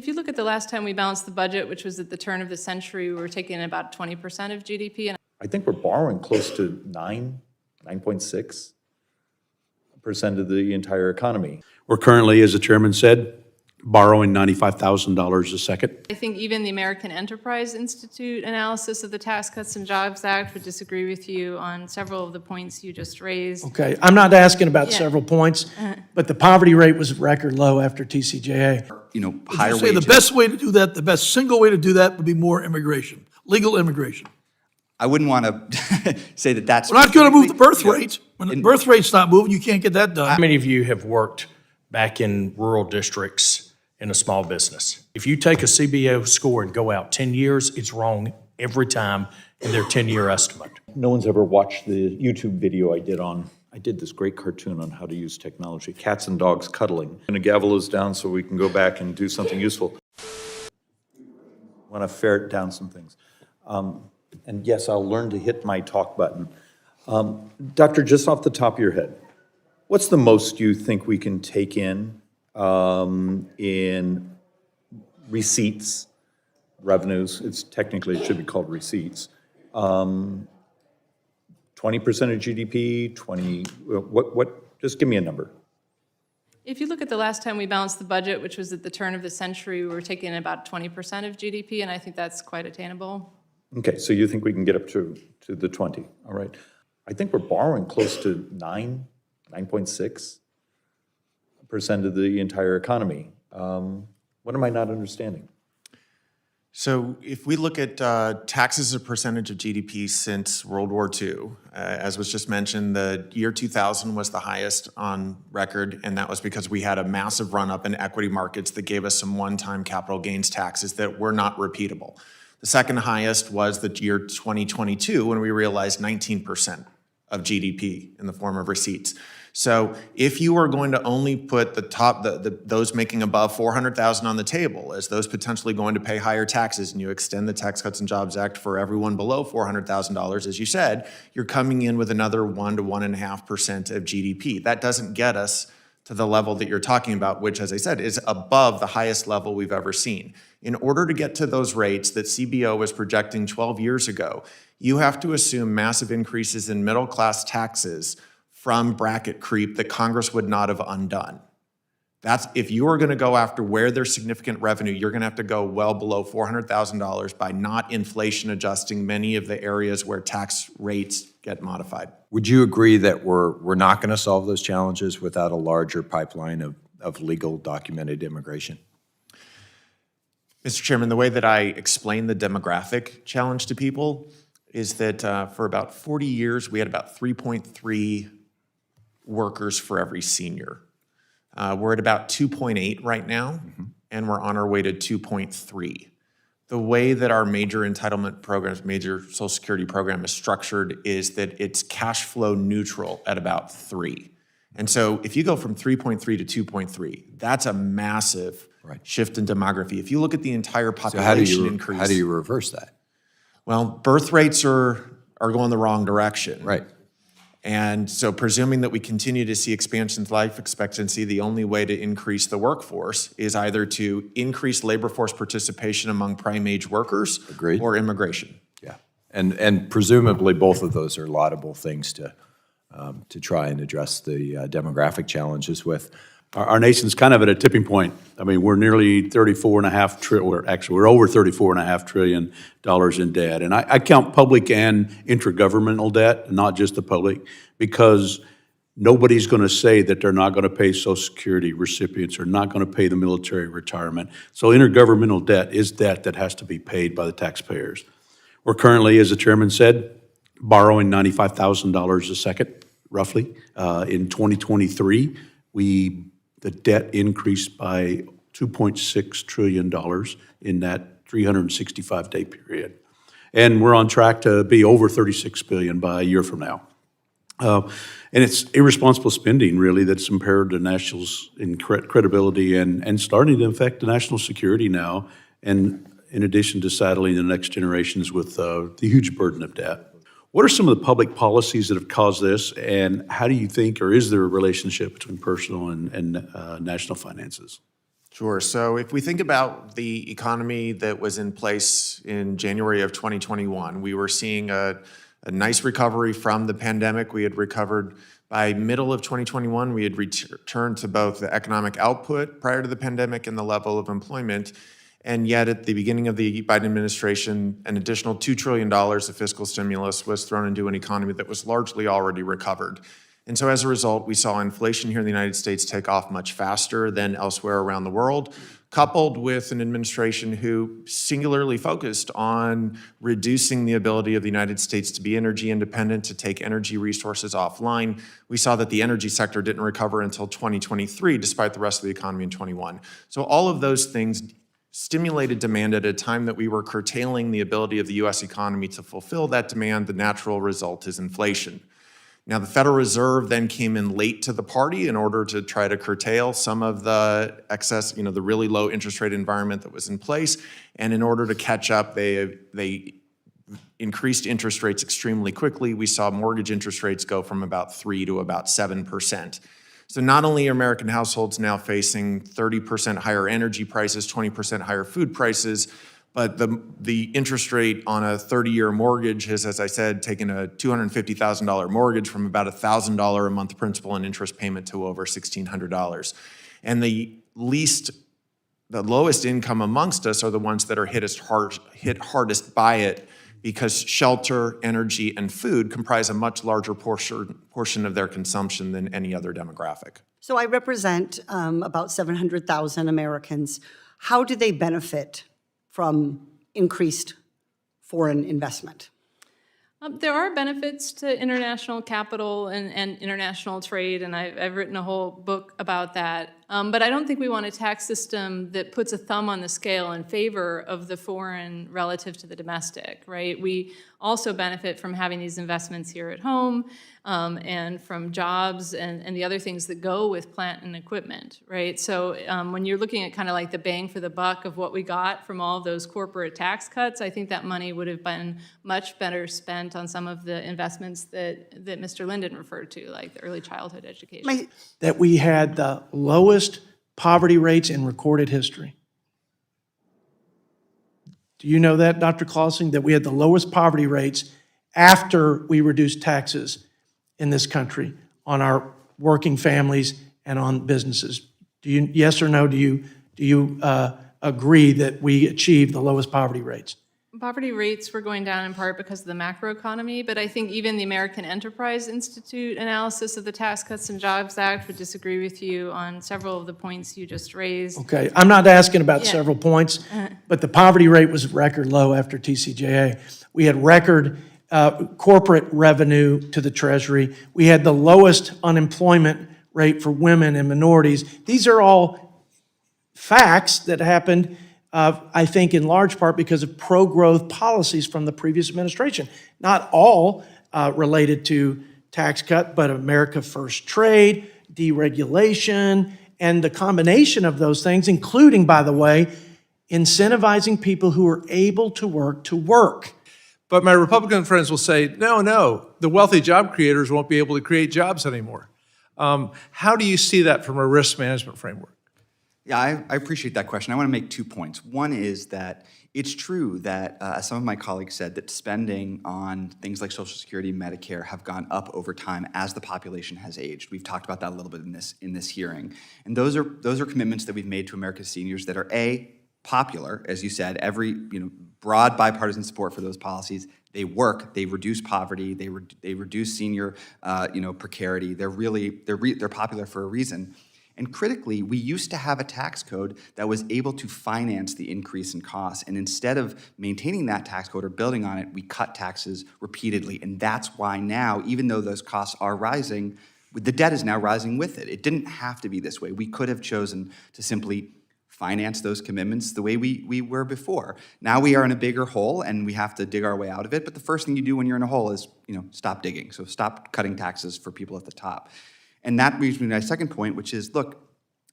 If you look at the last time we balanced the budget, which was at the turn of the century, we were taking in about 20% of GDP. And I think we're borrowing close to 9.6% of the entire economy. We're currently, as the chairman said, borrowing $95,000 a second. I think even the American Enterprise Institute analysis of the Tax Cuts and Jobs Act would disagree with you on several of the points you just raised. Okay, I'm not asking about Yeah. several points, but the poverty rate was record low after TCJA. Higher Say the wages. best way to do that, the best single way to do that would be more immigration, legal immigration. I wouldn't want to say that that's. We're not going to move the birth specifically- rate. When the birth rate's not moving, you can't get that done. How many of you have worked back in rural districts in a small business? If you take a CBO score and go out 10 years, it's wrong every time in their 10-year estimate. No one's ever watched the YouTube video I did this great cartoon on how to use technology, cats and dogs cuddling. I'm gonna gavel those down so we can go back and do something useful. I wanna ferret down some things. And yes, I'll learn to hit my talk button. Doctor, just off the top of your head, what's the most you think we can take in receipts, revenues? It's technically, it should be called receipts. 20% of GDP, 20, just give me a number. If you look at the last time we balanced the budget, which was at the turn of the century, we were taking in about 20% of GDP, and I think that's quite attainable. Okay, so you think we can get up to the 20, all right. I think we're borrowing close to 9.6% of the entire economy. What am I not understanding? So if we look at taxes as a percentage of GDP since World War II, as was just mentioned, the year 2000 was the highest on record, and that was because we had a massive run-up in equity markets that gave us some one-time capital gains taxes that were not repeatable. The second highest was the year 2022, when we realized 19% of GDP in the form of receipts. So if you are going to only put those making above $400,000 on the table as those potentially going to pay higher taxes, and you extend the Tax Cuts and Jobs Act for everyone below $400,000, as you said, you're coming in with another 1 to 1.5% of GDP. That doesn't get us to the level that you're talking about, which, as I said, is above the highest level we've ever seen. In order to get to those rates that CBO was projecting 12 years ago, you have to assume massive increases in middle-class taxes from bracket creep that Congress would not have undone. That's, if you are going to go after where there's significant revenue, you're going to have to go well below $400,000 by not inflation adjusting many of the areas where tax rates get modified. Would you agree that we're not going to solve those challenges without a larger pipeline of legal documented immigration? Mr. Chairman, the way that I explain the demographic challenge to people is that for about 40 years, we had about 3.3 workers for every senior. We're at about 2.8 right now, and we're on our way to 2.3. The way that our major entitlement programs, major Social Security program is structured is that it's cash flow neutral at about 3. And so if you go from 3.3 to 2.3, that's a massive shift in demography. If you look at the entire population increase. How do you reverse that? Well, birth rates are going the wrong direction. Right. And so presuming that we continue to see expansion in life expectancy, the only way to increase the workforce is either to increase labor force participation among prime age workers Agreed. or immigration. Yeah, and presumably both of those are laudable things to try and address the demographic challenges with. Our nation's kind of at a tipping point. I mean, we're nearly we're over $34.5 trillion in debt. And I count public and intergovernmental debt, not just the public, because nobody's going to say that they're not going to pay Social Security recipients or not going to pay the military retirement. So intergovernmental debt is debt that has to be paid by the taxpayers. We're currently, as the chairman said, borrowing $95,000 a second, roughly. In 2023, the debt increased by $2.6 trillion in that 365-day period. And we're on track to be over $36 billion by a year from now. And it's irresponsible spending, really, that's impaired the national's credibility and starting to affect the national security now, and in addition to saddling the next generations with the huge burden of debt. What are some of the public policies that have caused this, and how do you think, or is there a relationship between personal and national finances? Sure. So if we think about the economy that was in place in January of 2021, we were seeing a nice recovery from the pandemic. We had recovered by middle of 2021. We had returned to both the economic output prior to the pandemic and the level of employment. And yet at the beginning of the Biden administration, an additional $2 trillion of fiscal stimulus was thrown into an economy that was largely already recovered. And so as a result, we saw inflation here in the United States take off much faster than elsewhere around the world, coupled with an administration who singularly focused on reducing the ability of the United States to be energy independent, to take energy resources offline. We saw that the energy sector didn't recover until 2023, despite the rest of the economy in 21. So all of those things stimulated demand at a time that we were curtailing the ability of the US economy to fulfill that demand. The natural result is inflation. Now, the Federal Reserve then came in late to the party in order to try to curtail some of the excess, the really low interest rate environment that was in place. And in order to catch up, they increased interest rates extremely quickly. We saw mortgage interest rates go from about 3% to about 7%. So not only are American households now facing 30% higher energy prices, 20% higher food prices, but the interest rate on a 30-year mortgage has, as I said, taken a $250,000 mortgage from about $1,000 a month principal and interest payment to over $1,600. And the lowest income amongst us are the ones that are hit hardest by it, because shelter, energy, and food comprise a much larger portion of their consumption than any other demographic. So I represent about 700,000 Americans. How do they benefit from increased foreign investment? There are benefits to international capital and international trade, and I've written a whole book about that. But I don't think we want a tax system that puts a thumb on the scale in favor of the foreign relative to the domestic, right? We also benefit from having these investments here at home and from jobs and the other things that go with plant and equipment, right? So when you're looking at kind of like the bang for the buck of what we got from all of those corporate tax cuts, I think that money would have been much better spent on some of the investments that Mr. Linden referred to, like the early childhood education. That we had the lowest poverty rates in recorded history. Do you know that, Dr. Clausing, that we had the lowest poverty rates after we reduced taxes in this country on our working families and on businesses? Do you, yes or no, do you agree that we achieved the lowest poverty rates? Poverty rates were going down in part because of the macroeconomy, but I think even the American Enterprise Institute analysis of the Tax Cuts and Jobs Act would disagree with you on several of the points you just raised. Okay, I'm not asking about several points, but the poverty rate was record low after TCJA. We had record corporate revenue to the Treasury. We had the lowest unemployment rate for women and minorities. These are all facts that happened, I think, in large part because of pro-growth policies from the previous administration. Not all related to tax cut, but America First Trade, deregulation, and the combination of those things, including, by the way, incentivizing people who are able to work. But my Republican friends will say, no, the wealthy job creators won't be able to create jobs anymore. How do you see that from a risk management framework? Yeah, I appreciate that question. I want to make 2 points. One is that it's true that, as some of my colleagues said, that spending on things like Social Security and Medicare have gone up over time as the population has aged. We've talked about that a little bit in this hearing. And those are commitments that we've made to America's seniors that are popular, as you said, broad bipartisan support for those policies. They work, they reduce poverty, they reduce senior precarity. They're popular for a reason. And critically, we used to have a tax code that was able to finance the increase in costs. And instead of maintaining that tax code or building on it, we cut taxes repeatedly. And that's why now, even though those costs are rising, the debt is now rising with it. It didn't have to be this way. We could have chosen to simply finance those commitments the way we were before. Now we are in a bigger hole and we have to dig our way out of it. But the first thing you do when you're in a hole is, stop digging. So stop cutting taxes for people at the top. And that brings me to my second point, which is, look,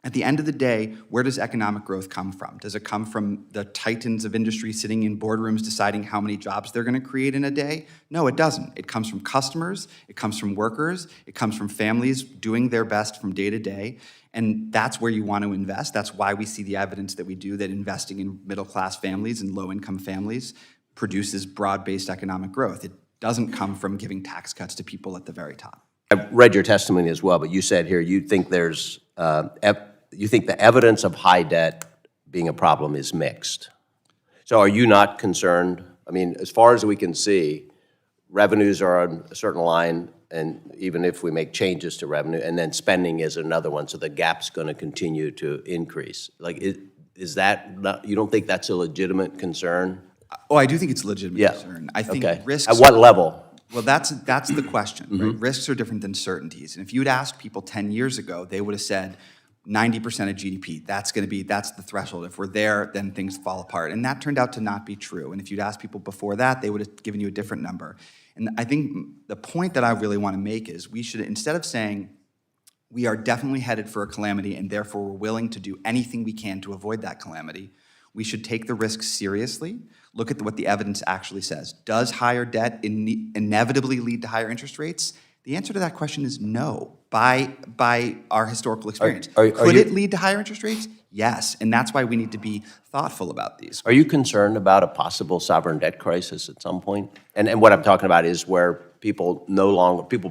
At the end of the day, where does economic growth come from? Does it come from the titans of industry sitting in boardrooms deciding how many jobs they're going to create in a day? No, it doesn't. It comes from customers, it comes from workers, it comes from families doing their best from day to day, and that's where you want to invest. That's why we see the evidence that we do, that investing in middle-class families and low-income families produces broad-based economic growth. It doesn't come from giving tax cuts to people at the very top. I've read your testimony as well, but you said here you think there's you think the evidence of high debt being a problem is mixed. So are you not concerned? I mean, as far as we can see, revenues are on a certain line, and even if we make changes to revenue, and then spending is another one, so the gap's going to continue to increase. Like, is that not, you don't think that's a legitimate concern? Oh, I do think it's a legitimate concern. I think Okay. risks... At what level? Well, that's the question, right? Risks are different than certainties. And if you'd asked people 10 years ago, they would have said 90% of GDP, that's the threshold. If we're there, then things fall apart. And that turned out to not be true. And if you'd asked people before that, they would have given you a different number. And I think the point that I really want to make is we should, instead of saying we are definitely headed for a calamity and therefore we're willing to do anything we can to avoid that calamity, we should take the risks seriously, look at what the evidence actually says. Does higher debt inevitably lead to higher interest rates? The answer to that question is no, by our historical experience. Could it lead to higher interest rates? Yes, and that's why we need to be thoughtful about these. Are you concerned about a possible sovereign debt crisis at some point? And what I'm talking about is where people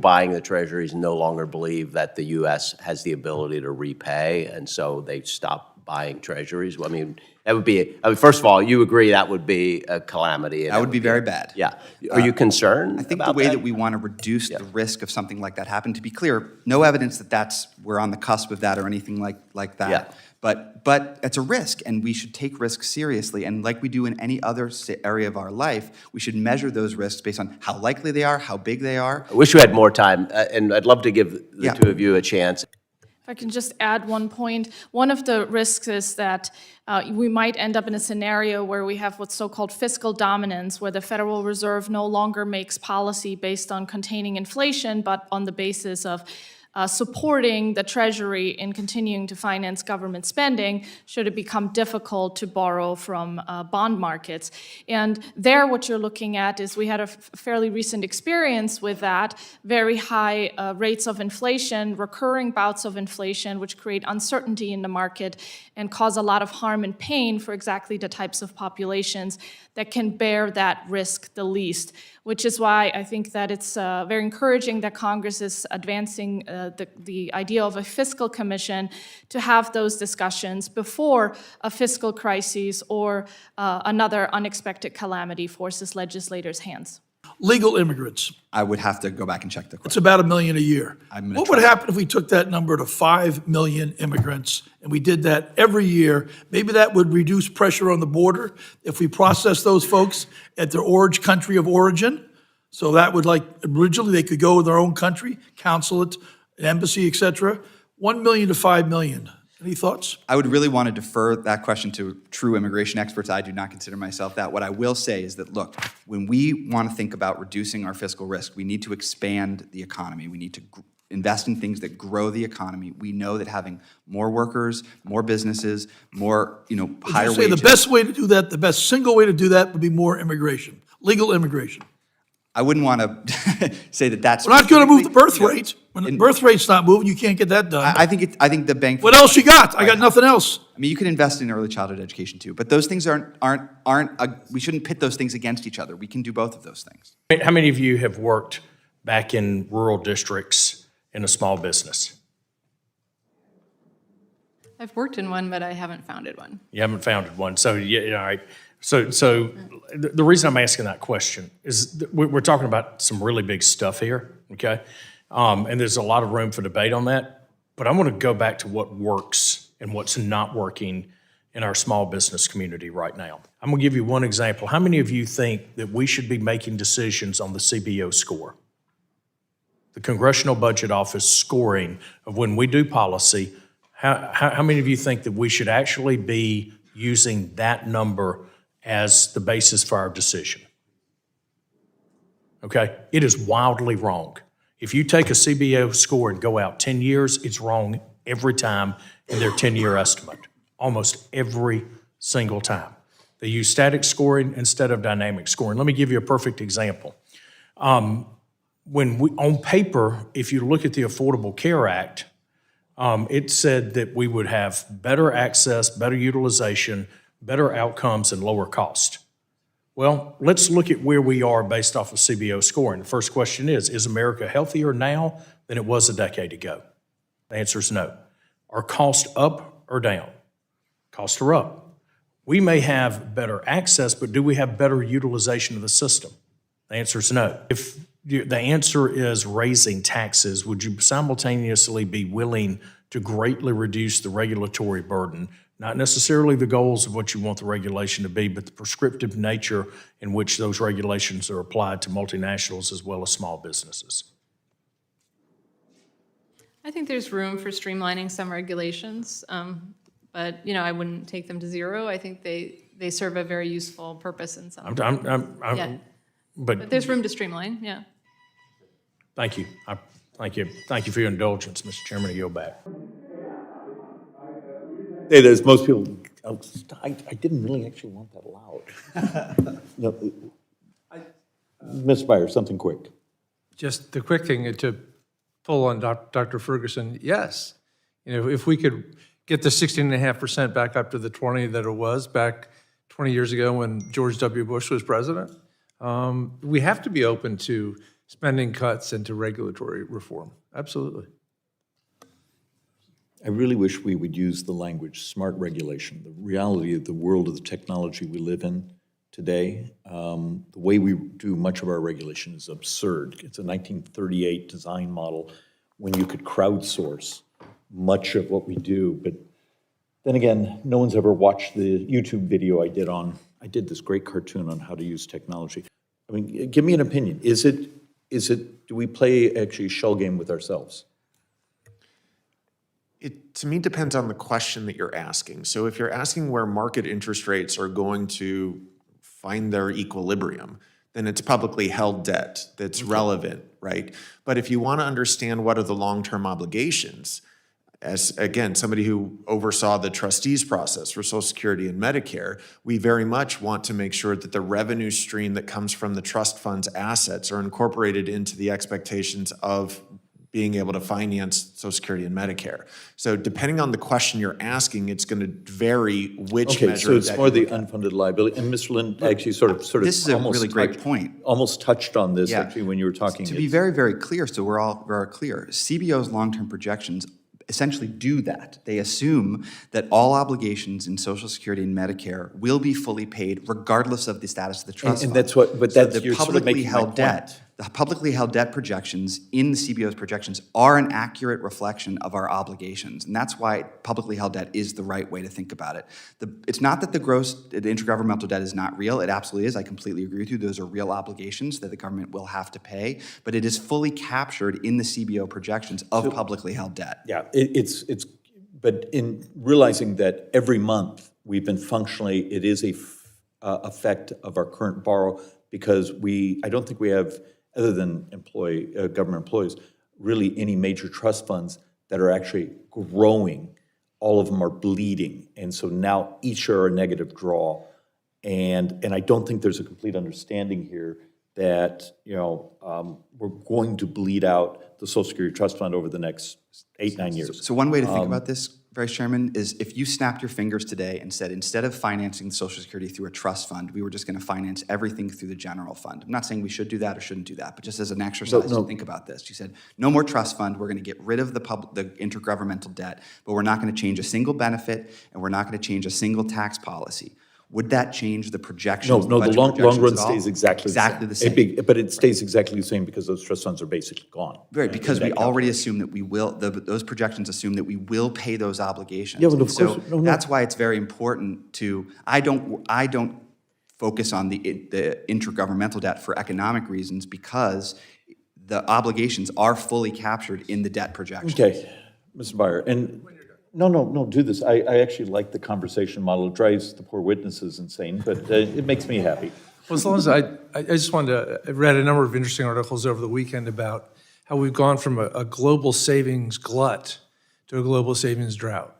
buying the treasuries no longer believe that the U.S. has the ability to repay, and so they stop buying treasuries. I mean, that would be, first of all, you agree that would be a calamity. That would be very bad. Yeah. Are you concerned? I think the way that we want to reduce the risk of something like that happening, to be clear, no evidence that we're on the cusp of that or anything like that. Yeah. But it's a risk, and we should take risks seriously. And like we do in any other area of our life, we should measure those risks based on how likely they are, how big they are. I wish we had more time, and I'd love to give the two of you a chance. If I can just add one point, one of the risks is that we might end up in a scenario where we have what's so-called fiscal dominance, where the Federal Reserve no longer makes policy based on containing inflation, but on the basis of supporting the Treasury in continuing to finance government spending should it become difficult to borrow from bond markets. And there what you're looking at is we had a fairly recent experience with that, very high rates of inflation, recurring bouts of inflation, which create uncertainty in the market and cause a lot of harm and pain for exactly the types of populations that can bear that risk the least, which is why I think that it's very encouraging that Congress is advancing the idea of a fiscal commission to have those discussions before a fiscal crisis or another unexpected calamity forces legislators' hands. Legal immigrants. I would have to go back and check the question. It's about 1 million a year. I'm What would happen if we took that number to 5 million immigrants and we did that every year? Maybe that would reduce pressure on the border if we process those folks at their country of origin. So that would, like, originally they could go to their own country, consulate, an embassy, et cetera. 1 million to 5 million. Any thoughts? I would really want to defer that question to true immigration experts. I do not consider myself that. What I will say is that, look, when we want to think about reducing our fiscal risk, we need to expand the economy. We need to invest in things that grow the economy. We know that having more workers, more businesses, more, higher wages. The best way to do that, the best single way to do that would be more immigration, legal immigration. I wouldn't want to say that that's... We're not going to move the birth rate. When the birth rate's not moving, you can't get that done. I think the bank... What else you got? I got nothing else. I mean, you could invest in early childhood education too, but those things we shouldn't pit those things against each other. We can do both of those things. How many of you have worked back in rural districts in a small business? I've worked in one, but I haven't founded one. You haven't founded one, so all right. So the reason I'm asking that question is that we're talking about some really big stuff here, okay? And there's a lot of room for debate on that. But I want to go back to what works and what's not working in our small business community right now. I'm going to give you one example. How many of you think that we should be making decisions on the CBO score? The Congressional Budget Office scoring of when we do policy, how many of you think that we should actually be using that number as the basis for our decision? Okay? It is wildly wrong. If you take a CBO score and go out 10 years, it's wrong every time in their 10-year estimate, almost every single time. They use static scoring instead of dynamic scoring. Let me give you a perfect example. On paper, if you look at the Affordable Care Act, it said that we would have better access, better utilization, better outcomes, and lower cost. Well, let's look at where we are based off of CBO scoring. The first question is America healthier now than it was a decade ago? The answer is no. Are costs up or down? Costs are up. We may have better access, but do we have better utilization of the system? The answer is no. If the answer is raising taxes, would you simultaneously be willing to greatly reduce the regulatory burden? Not necessarily the goals of what you want the regulation to be, but the prescriptive nature in which those regulations are applied to multinationals as well as small businesses. I think there's room for streamlining some regulations, but I wouldn't take them to zero. I think they serve a very useful purpose in some. Yeah. But there's room to streamline. Yeah. Thank you. Thank you for your indulgence, Mr. Chairman. I yield back. Hey, there's most people, I didn't really actually want that loud. No, Ms. Beyer, something quick. Just the quick thing to pull on Dr. Ferguson, yes. If we could get the 16.5% back up to the 20 that it was back 20 years ago when George W. Bush was president, we have to be open to spending cuts and to regulatory reform. Absolutely. I really wish we would use the language smart regulation. The reality of the world of the technology we live in today, the way we do much of our regulation is absurd. It's a 1938 design model when you could crowdsource much of what we do. But then again, no one's ever watched the YouTube video I did this great cartoon on how to use technology. I mean, give me an opinion. Do we play actually a shell game with ourselves? It, to me, depends on the question that you're asking. So if you're asking where market interest rates are going to find their equilibrium, then it's publicly held debt that's relevant, right? But if you want to understand what are the long-term obligations, as, again, somebody who oversaw the trustees process for Social Security and Medicare, we very much want to make sure that the revenue stream that comes from the trust fund's assets are incorporated into the expectations of being able to finance Social Security and Medicare. So depending on the question you're asking, it's going to vary which measure. Okay, so it's more the unfunded liability. And Mr. Linden actually sort of This is a really great point. Almost touched on this actually when you were talking. To be very, very clear, so we're all clear, CBO's long-term projections essentially do that. They assume that all obligations in Social Security and Medicare will be fully paid regardless of the status of the trust fund. And that's what, but that's, you're sort of making my point. The publicly held debt projections in the CBO's projections are an accurate reflection of our obligations. And that's why publicly held debt is the right way to think about it. It's not that the intergovernmental debt is not real. It absolutely is. I completely agree with you. Those are real obligations that the government will have to pay. But it is fully captured in the CBO projections of publicly held debt. Yeah, but in realizing that every month we've been functionally, it is a effect of our current borrow because I don't think we have, other than government employees, really any major trust funds that are actually growing. All of them are bleeding. And so now each are a negative draw. And I don't think there's a complete understanding here that, we're going to bleed out the Social Security Trust Fund over the next 8-9 years. So one way to think about this, Vice Chairman, is if you snapped your fingers today and said, instead of financing Social Security through a trust fund, we were just going to finance everything through the general fund. I'm not saying we should do that or shouldn't do that, but just as an exercise to think about this. You said, no more trust fund, we're going to get rid of the intergovernmental debt, but we're not going to change a single benefit, and we're not going to change a single tax policy. Would that change the projections? No, the long run stays exactly the same. But it stays exactly the same because those trust funds are basically gone. Right, because we already assume that we will, those projections assume that we will pay those obligations. Yeah, well, of course. So that's why it's very important to, I don't focus on the intergovernmental debt for economic reasons because the obligations are fully captured in the debt projections. Okay, Mr. Beyer, and no, do this. I actually like the conversation model. It drives the poor witnesses insane, but it makes me happy. Well, as long as I just wanted to, I read a number of interesting articles over the weekend about how we've gone from a global savings glut to a global savings drought,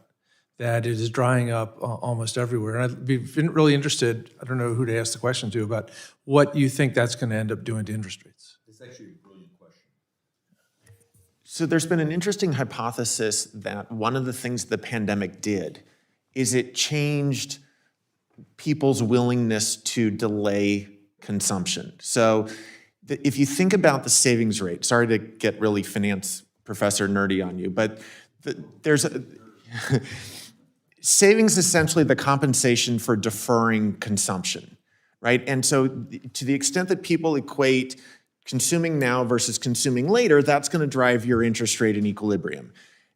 that it is drying up almost everywhere. And I'd be really interested, I don't know who to ask the question to, about what you think that's going to end up doing to interest rates. It's actually a brilliant question. So there's been an interesting hypothesis that one of the things the pandemic did is it changed people's willingness to delay consumption. So if you think about the savings rate, sorry to get really finance professor nerdy on you, but savings is essentially the compensation for deferring consumption, right? And so to the extent that people equate consuming now versus consuming later, that's going to drive your interest rate in equilibrium.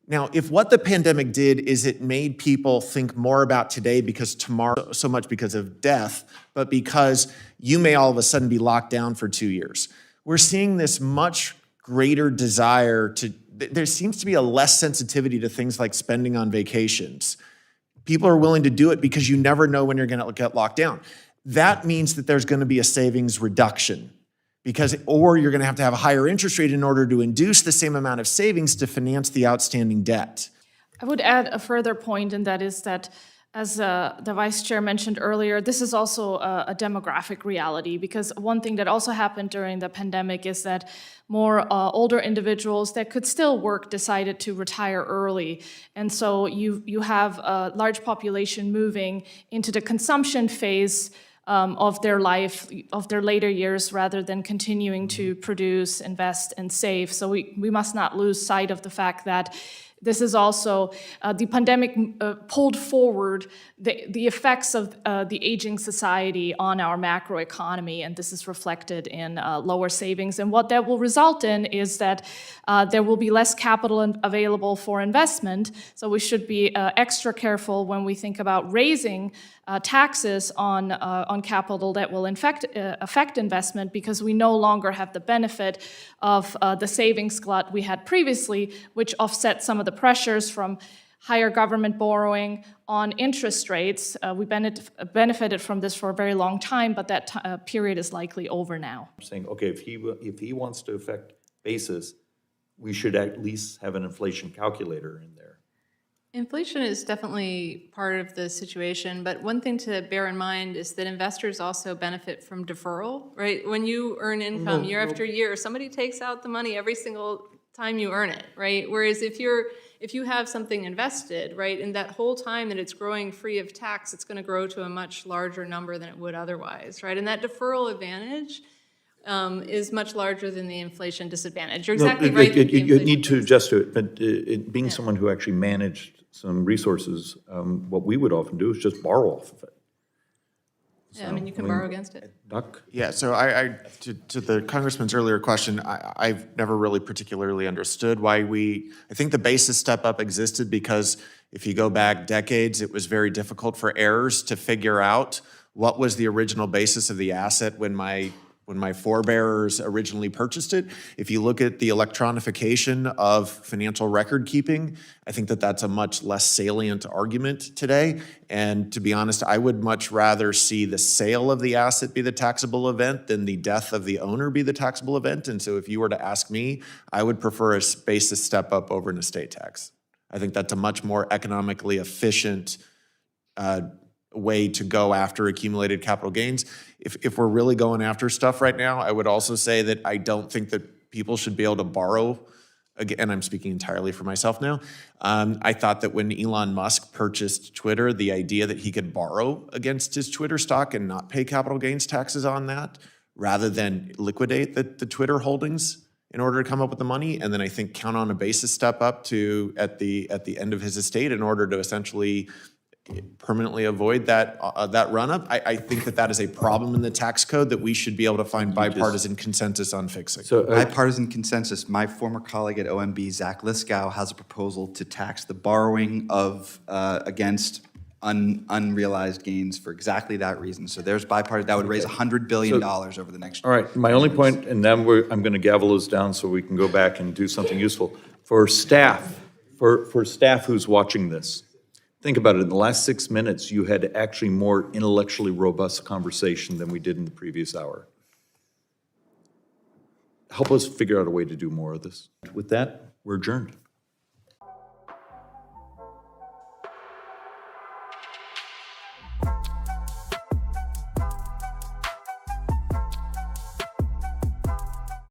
Now, if what the pandemic did is it made people think more about today because tomorrow, so much because of death, but because you may all of a sudden be locked down for 2 years, we're seeing this much greater desire to, there seems to be a less sensitivity to things like spending on vacations. People are willing to do it because you never know when you're going to get locked down. That means that there's going to be a savings reduction. Or you're going to have a higher interest rate in order to induce the same amount of savings to finance the outstanding debt. I would add a further point, and that is that, as the Vice Chair mentioned earlier, this is also a demographic reality, because one thing that also happened during the pandemic is that more older individuals that could still work decided to retire early. And so you have a large population moving into the consumption phase of their life, of their later years, rather than continuing to produce, invest, and save. So we must not lose sight of the fact that this is also, the pandemic pulled forward the effects of the aging society on our macroeconomy, and this is reflected in lower savings. And what that will result in is that there will be less capital available for investment, so we should be extra careful when we think about raising taxes on capital that will affect investment, because we no longer have the benefit of the savings glut we had previously, which offset some of the pressures from higher government borrowing on interest rates. We benefited from this for a very long time, but that period is likely over now. I'm saying, okay, if he wants to affect basis, we should at least have an inflation calculator in there. Inflation is definitely part of the situation, but one thing to bear in mind is that investors also benefit from deferral, right? When you earn income year after year, somebody takes out the money every single time you earn it, right? Whereas if you have something invested, right, in that whole time that it's growing free of tax, it's going to grow to a much larger number than it would otherwise, right? And that deferral advantage is much larger than the inflation disadvantage. You're exactly right. You need to adjust to it, but being someone who actually managed some resources, what we would often do is just borrow off of it. Yeah, I mean, you can borrow against it. Duck? Yeah, so to the Congressman's earlier question, I've never really particularly understood why I think the basis step up existed because if you go back decades, it was very difficult for heirs to figure out what was the original basis of the asset when my forebearers originally purchased it. If you look at the electronification of financial record keeping, I think that that's a much less salient argument today. And to be honest, I would much rather see the sale of the asset be the taxable event than the death of the owner be the taxable event. And so if you were to ask me, I would prefer a basis step up over an estate tax. I think that's a much more economically efficient way to go after accumulated capital gains. If we're really going after stuff right now, I would also say that I don't think that people should be able to borrow. Again, I'm speaking entirely for myself now. I thought that when Elon Musk purchased Twitter, the idea that he could borrow against his Twitter stock and not pay capital gains taxes on that, rather than liquidate the Twitter holdings in order to come up with the money, and then I think count on a basis step up to at the end of his estate in order to essentially permanently avoid that run-up. I think that is a problem in the tax code that we should be able to find bipartisan consensus on fixing. So, Bipartisan consensus. My former colleague at OMB, Zach Liskow, has a proposal to tax the borrowing of against unrealized gains for exactly that reason. So there's bipartisan. That would raise $100 billion over the next year. All right, my only point, and then I'm going to gavel this down so we can go back and do something useful. For staff, for staff who's watching this, think about it. In the last 6 minutes, you had actually more intellectually robust conversation than we did in the previous hour. Help us figure out a way to do more of this. With that, we're adjourned.